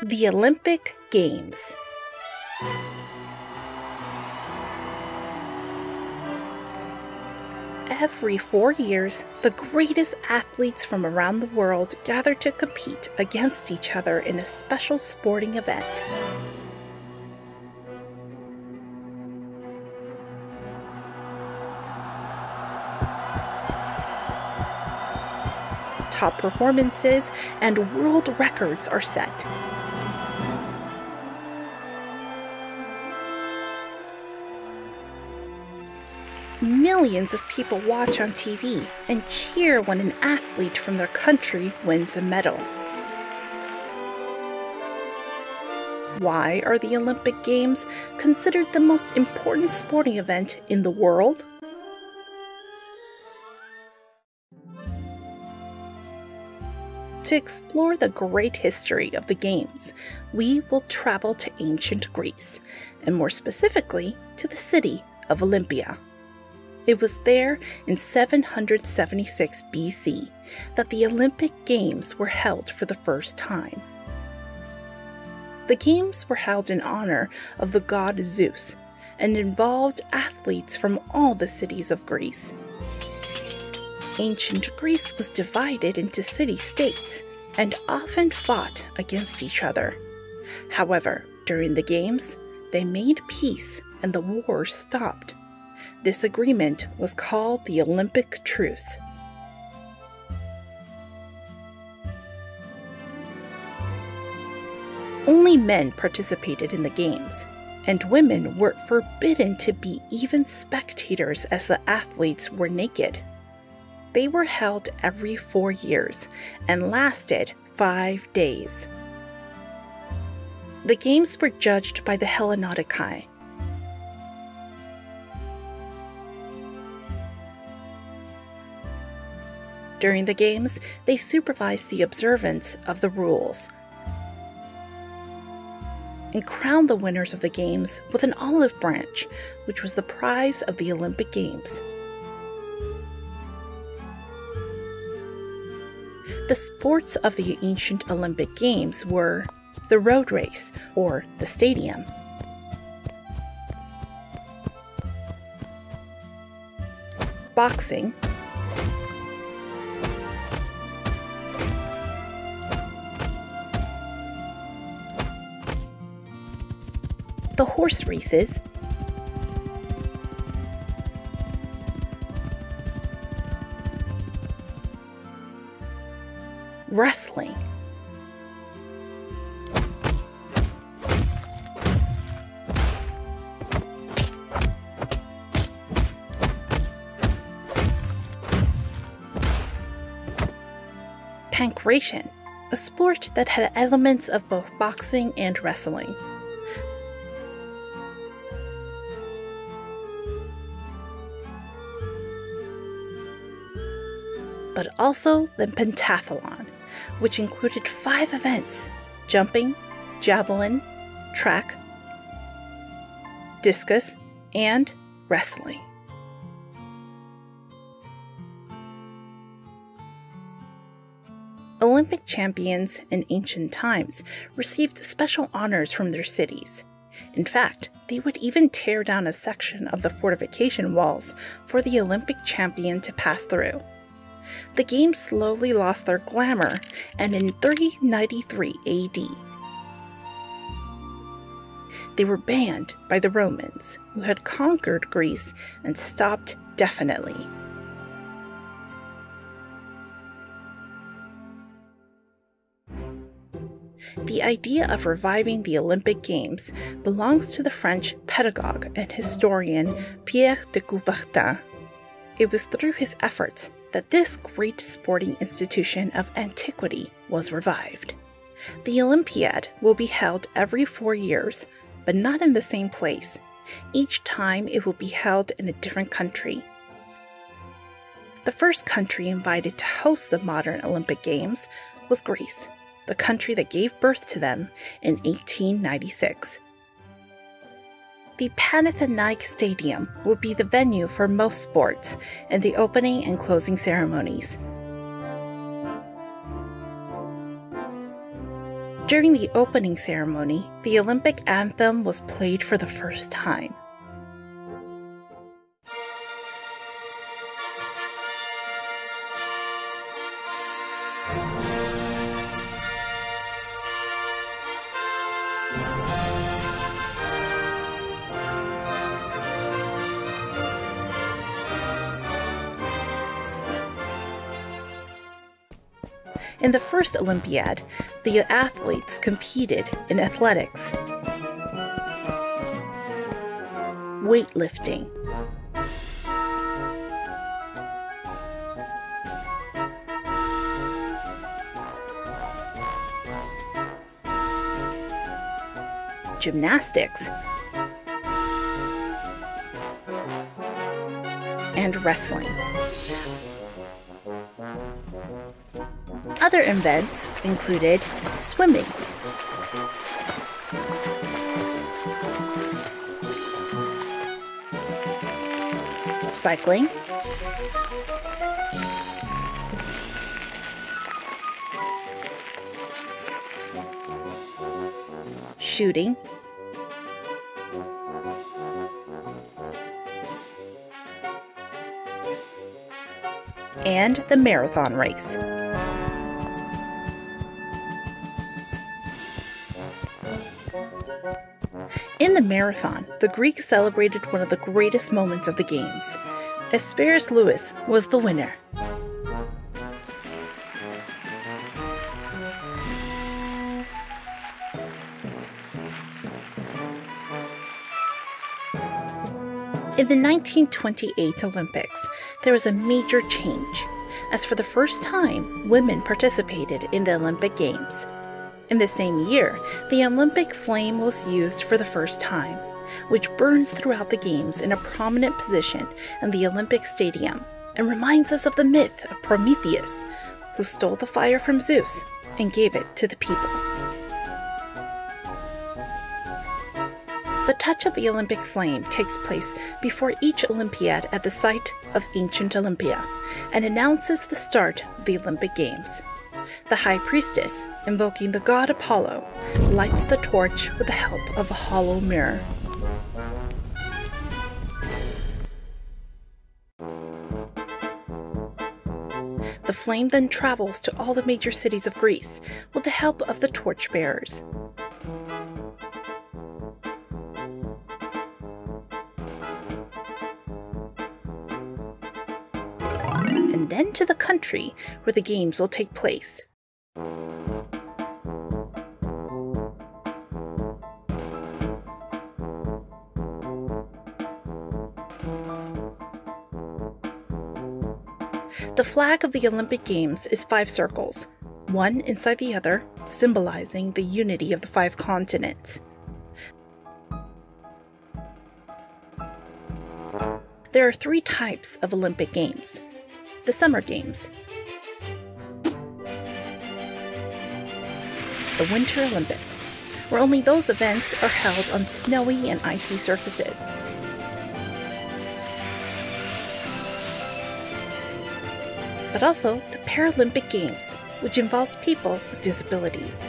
The Olympic Games. Every 4 years, the greatest athletes from around the world gather to compete against each other in a special sporting event. Top performances and world records are set. Millions of people watch on TV and cheer when an athlete from their country wins a medal. Why are the Olympic Games considered the most important sporting event in the world? To explore the great history of the Games, we will travel to ancient Greece, and more specifically to the city of Olympia. It was there in 776 BC that the Olympic Games were held for the first time. The Games were held in honor of the god Zeus and involved athletes from all the cities of Greece. Ancient Greece was divided into city-states and often fought against each other. However, during the Games, they made peace and the war stopped. This agreement was called the Olympic Truce. Only men participated in the Games, and women were forbidden to be even spectators as the athletes were naked. They were held every 4 years and lasted 5 days. The Games were judged by the Hellenodikai. During the Games, they supervised the observance of the rules and crowned the winners of the Games with an olive branch, which was the prize of the Olympic Games. The sports of the ancient Olympic Games were the road race, or the stadium, boxing, the horse races, wrestling, pankration, a sport that had elements of both boxing and wrestling, but also the pentathlon, which included 5 events: jumping, javelin, track, discus, and wrestling. Olympic champions in ancient times received special honors from their cities. In fact, they would even tear down a section of the fortification walls for the Olympic champion to pass through. The Games slowly lost their glamour, and in 393 AD, they were banned by the Romans, who had conquered Greece and stopped definitely. The idea of reviving the Olympic Games belongs to the French pedagogue and historian Pierre de Coubertin. It was through his efforts that this great sporting institution of antiquity was revived. The Olympiad will be held every 4 years, but not in the same place. Each time it will be held in a different country. The first country invited to host the modern Olympic Games was Greece, the country that gave birth to them in 1896. The Panathinaike Stadium will be the venue for most sports and the opening and closing ceremonies. During the opening ceremony, the Olympic anthem was played for the first time. In the first Olympiad, the athletes competed in athletics, weightlifting, gymnastics, and wrestling. Other events included swimming, cycling, shooting, and the marathon race. In the marathon, the Greeks celebrated one of the greatest moments of the Games. Asperus Lewis was the winner. In the 1928 Olympics, there was a major change, as for the first time, women participated in the Olympic Games. In the same year, the Olympic flame was used for the first time, which burns throughout the Games in a prominent position in the Olympic Stadium and reminds us of the myth of Prometheus, who stole the fire from Zeus and gave it to the people. The touch of the Olympic flame takes place before each Olympiad at the site of ancient Olympia and announces the start of the Olympic Games. The high priestess, invoking the god Apollo, lights the torch with the help of a hollow mirror. The flame then travels to all the major cities of Greece with the help of the torchbearers. And then to the country where the Games will take place. The flag of the Olympic Games is 5 circles, one inside the other, symbolizing the unity of the 5 continents. There are 3 types of Olympic Games. The Summer Games, the Winter Olympics, where only those events are held on snowy and icy surfaces. But also the Paralympic Games, which involves people with disabilities.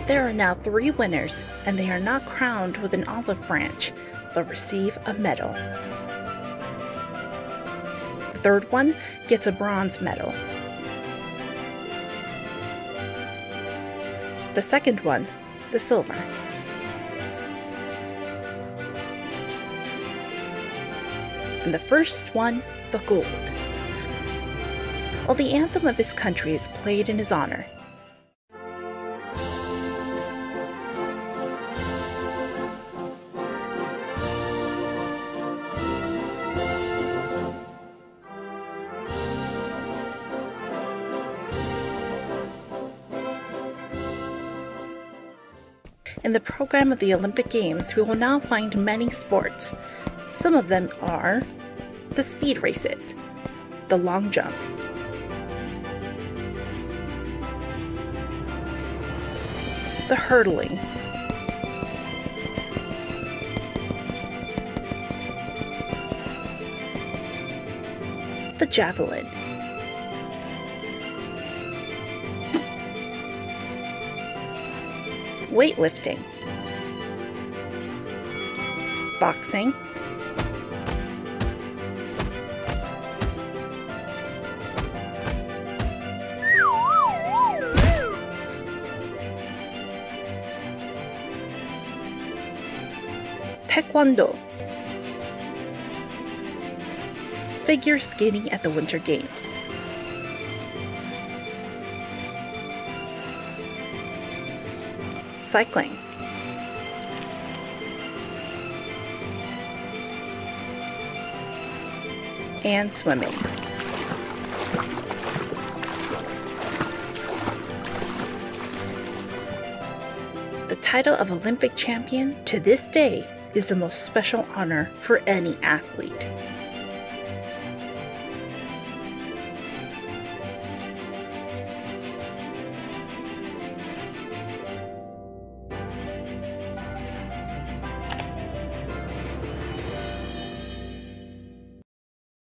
There are now 3 winners, and they are not crowned with an olive branch, but receive a medal. The third one gets a bronze medal. The second one, the silver. And the first one, the gold. While the anthem of his country is played in his honor, in the program of the Olympic Games, we will now find many sports. Some of them are the speed races, the long jump, the hurdling, the javelin. Weightlifting, boxing, taekwondo, figure skating at the Winter Games, cycling, and swimming. The title of Olympic champion to this day is the most special honor for any athlete.